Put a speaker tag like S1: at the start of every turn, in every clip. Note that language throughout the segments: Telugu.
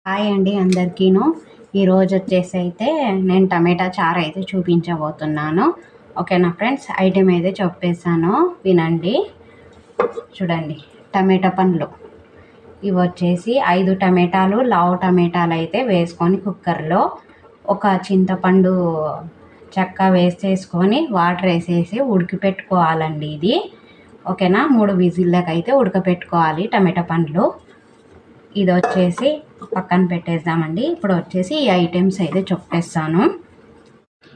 S1: హాయ్ అండి అందరికీను. ఈరోజు వచ్చేసి అయితే నేను టమాటా చారు అయితే చూపించబోతున్నాను. ఓకేనా ఫ్రెండ్స్, ఐటెం అయితే చెప్పేసాను వినండి. చూడండి, టమాటా పండ్లు ఇవి వచ్చేసి 5 టమాటాలు, లావు టమాటాలు అయితే వేసుకొని కుక్కర్లో ఒక చింతపండు చెక్క వేసేసుకొని వాటర్ వేసేసి ఉడికిపెట్టుకోవాలండి. ఇది ఓకేనా, 3 విజిల్లకు అయితే ఉడకపెట్టుకోవాలి టమాటా పండ్లు. ఇది వచ్చేసి పక్కన పెట్టేద్దామండి. ఇప్పుడు వచ్చేసి ఈ ఐటమ్స్ అయితే చెప్పేస్తాను.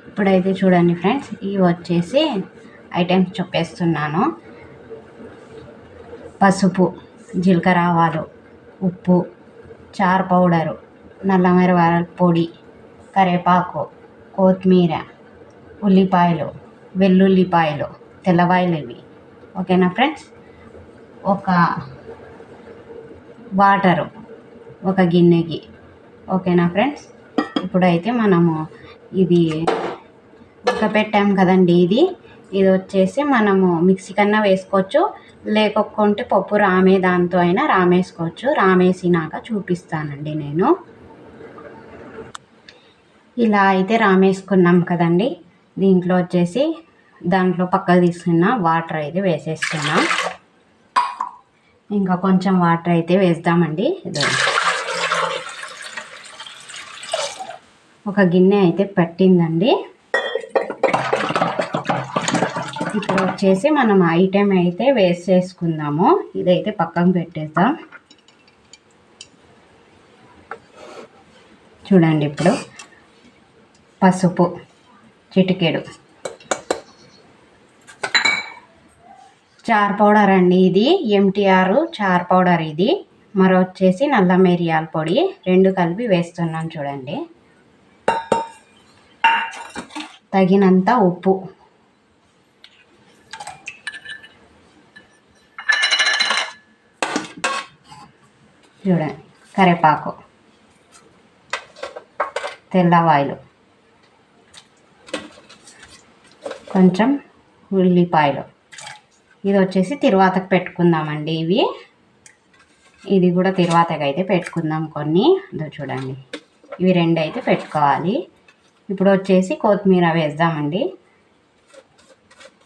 S1: ఇప్పుడైతే చూడండి ఫ్రెండ్స్, ఇవి వచ్చేసి ఐటమ్స్ చెప్పేస్తున్నాను. పసుపు, జీలకర్ర ఆవాలు, ఉప్పు, చారు పౌడరు, నల్ల మిరపకాయల పొడి, కరివేపాకు, కొత్తిమీర, ఉల్లిపాయలు, వెల్లుల్లిపాయలు, తెల్లవాయలు ఇవి. ఓకేనా ఫ్రెండ్స్, ఒక వాటరు ఒక గిన్నెకి. ఓకేనా ఫ్రెండ్స్, ఇప్పుడైతే మనము ఇది ఉడకపెట్టాం కదండి. ఇది వచ్చేసి మనము మిక్సీ కన్నా వేసుకోవచ్చు, లేకపోతే పప్పు రామే దాంతో అయినా రామేసుకోవచ్చు. రామేసినాక చూపిస్తానండి నేను. ఇలా అయితే రామేసుకున్నాం కదండి. దీంట్లో వచ్చేసి దాంట్లో పక్కకు తీసుకున్న వాటర్ అయితే వేసేస్తున్నాం. ఇంకా కొంచెం వాటర్ అయితే వేద్దామండి. ఒక గిన్నె అయితే పట్టిందండి. ఇప్పుడు వచ్చేసి మనం ఐటెం అయితే వేసేసుకుందాము. ఇదైతే పక్కన పెట్టేద్దాం. చూడండి, ఇప్పుడు పసుపు చిటికెడు, చార్ పౌడర్ అండి. ఇది MTR చార్ పౌడర్ ఇది. మరి వచ్చేసి నల్ల మిరియాల పొడి, 2 కలిపి వేస్తున్నాను. చూడండి, తగినంత ఉప్పు, చూడండి, కరివేపాకు, తెల్లవాయలు, కొంచెం ఉల్లిపాయలు. ఇది వచ్చేసి తిరువాతకు పెట్టుకుందామండి. ఇది కూడా తిరువాతకు అయితే పెట్టుకుందాం కొన్ని. చూడండి, ఇవి 2 అయితే పెట్టుకోవాలి. ఇప్పుడు వచ్చేసి కొత్తిమీర వేద్దామండి,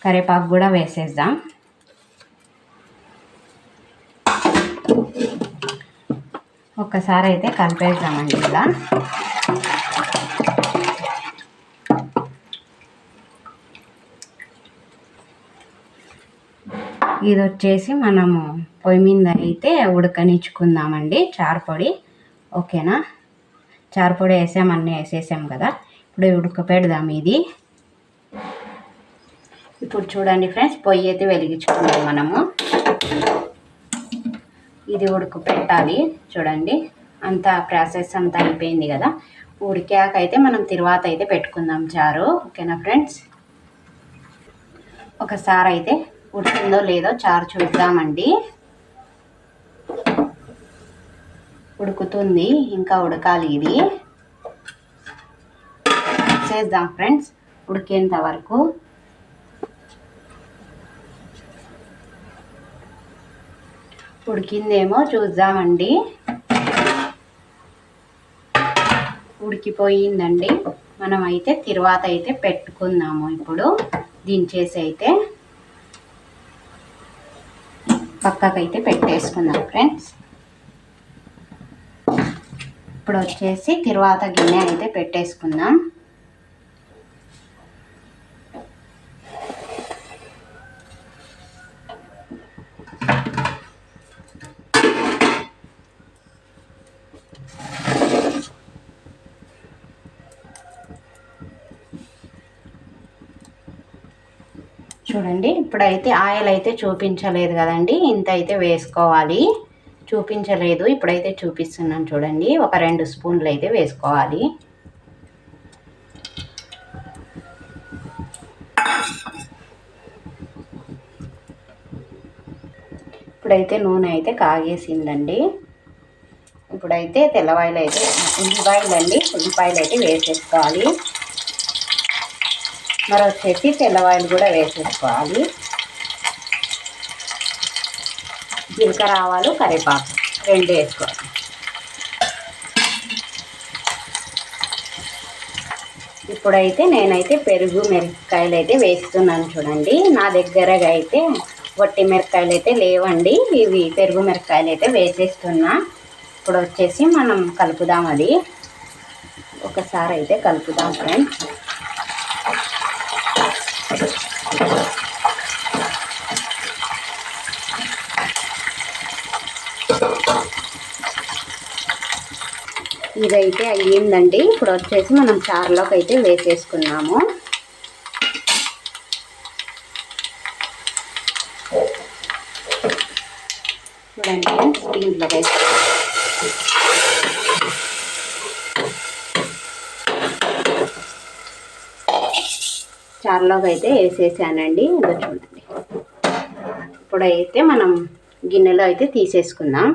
S1: కరివేపాకు కూడా వేసేద్దాం. ఒక్కసారి అయితే కలిపేద్దామండి ఇలా. ఇది వచ్చేసి మనము పొయ్యి మీద అయితే ఉడకనిచ్చుకుందామండి చారు పొడి. ఓకేనా, చారు పొడి అన్నీ వేసేసాం కదా. ఇప్పుడు ఉడకపెడదాం ఇది. ఇప్పుడు చూడండి ఫ్రెండ్స్, పొయ్యి అయితే వెలిగించుకుందాం మనము. ఇది ఉడకపెట్టాలి. చూడండి, అంతా ప్రాసెస్ అంతా అయిపోయింది కదా. ఉడికాక అయితే మనం తిరువాత అయితే పెట్టుకుందాం చారు. ఓకేనా ఫ్రెండ్స్, ఒకసారి అయితే ఉడికిందో లేదో చారు చూద్దామండి. ఉడుకుతుంది, ఇంకా ఉడకాలి. ఇది చేద్దాం ఫ్రెండ్స్ ఉడికేంత వరకు. ఉడికిందేమో చూద్దామండి. ఉడికిపోయిందండి. మనం అయితే తిరువాత అయితే పెట్టుకుందాము. ఇప్పుడు దించేసి అయితే పక్కకైతే పెట్టేసుకుందాం ఫ్రెండ్స్. ఇప్పుడు వచ్చేసి తిరువాత గిన్నె అయితే పెట్టేసుకుందాం. చూడండి, ఇప్పుడైతే ఆయిల్ అయితే చూపించలేదు కదండి, ఇంత అయితే వేసుకోవాలి. చూపించలేదు, ఇప్పుడైతే చూపిస్తున్నాను. చూడండి, ఒక 2 స్పూన్లు అయితే వేసుకోవాలి. ఇప్పుడైతే నూనె అయితే కాగేసిందండి. ఇప్పుడైతే తెల్లవాయలు అయితే ఉల్లిపాయలు అయితే వేసేసుకోవాలి. మరి వచ్చేసి తెల్లవాయలు కూడా వేసేసుకోవాలి. జీలకర్ర ఆవాలు కరివేపాకు 2 వేసుకోవాలి. ఇప్పుడైతే నేనైతే పెరుగు మిరపకాయలు అయితే వేస్తున్నాను చూడండి. నా దగ్గర అయితే వట్టి మిరపకాయలు అయితే లేవండి. ఇవి పెరుగు మిరపకాయలు అయితే వేసేస్తున్నా. ఇప్పుడు వచ్చేసి మనం కలుపుదాం. అది ఒకసారి అయితే కలుపుదాం ఫ్రెండ్స్. ఇదైతే అయ్యిందండి. ఇప్పుడు వచ్చేసి మనం చారులోకి అయితే వేసేసుకున్నాము. చూడండి దీంట్లో వేసి చారులోకి అయితే వేసేసానండి. ఇదో చూడండి. ఇప్పుడైతే మనం గిన్నెలో అయితే తీసేసుకుందాం.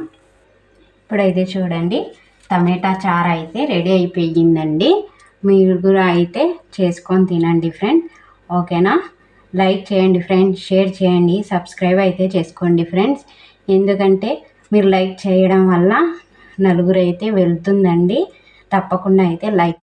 S1: ఇప్పుడైతే చూడండి టమాటా చారు అయితే రెడీ అయిపోయిందండి. మీరు కూడా అయితే చేసుకొని తినండి ఫ్రెండ్. ఓకేనా? లైక్ చేయండి ఫ్రెండ్స్, షేర్ చేయండి, సబ్స్క్రైబ్ అయితే చేసుకోండి ఫ్రెండ్స్. ఎందుకంటే మీరు లైక్ చేయడం వల్ల నలుగురు అయితే వెళ్తుందండి. తప్పకుండా అయితే లైక్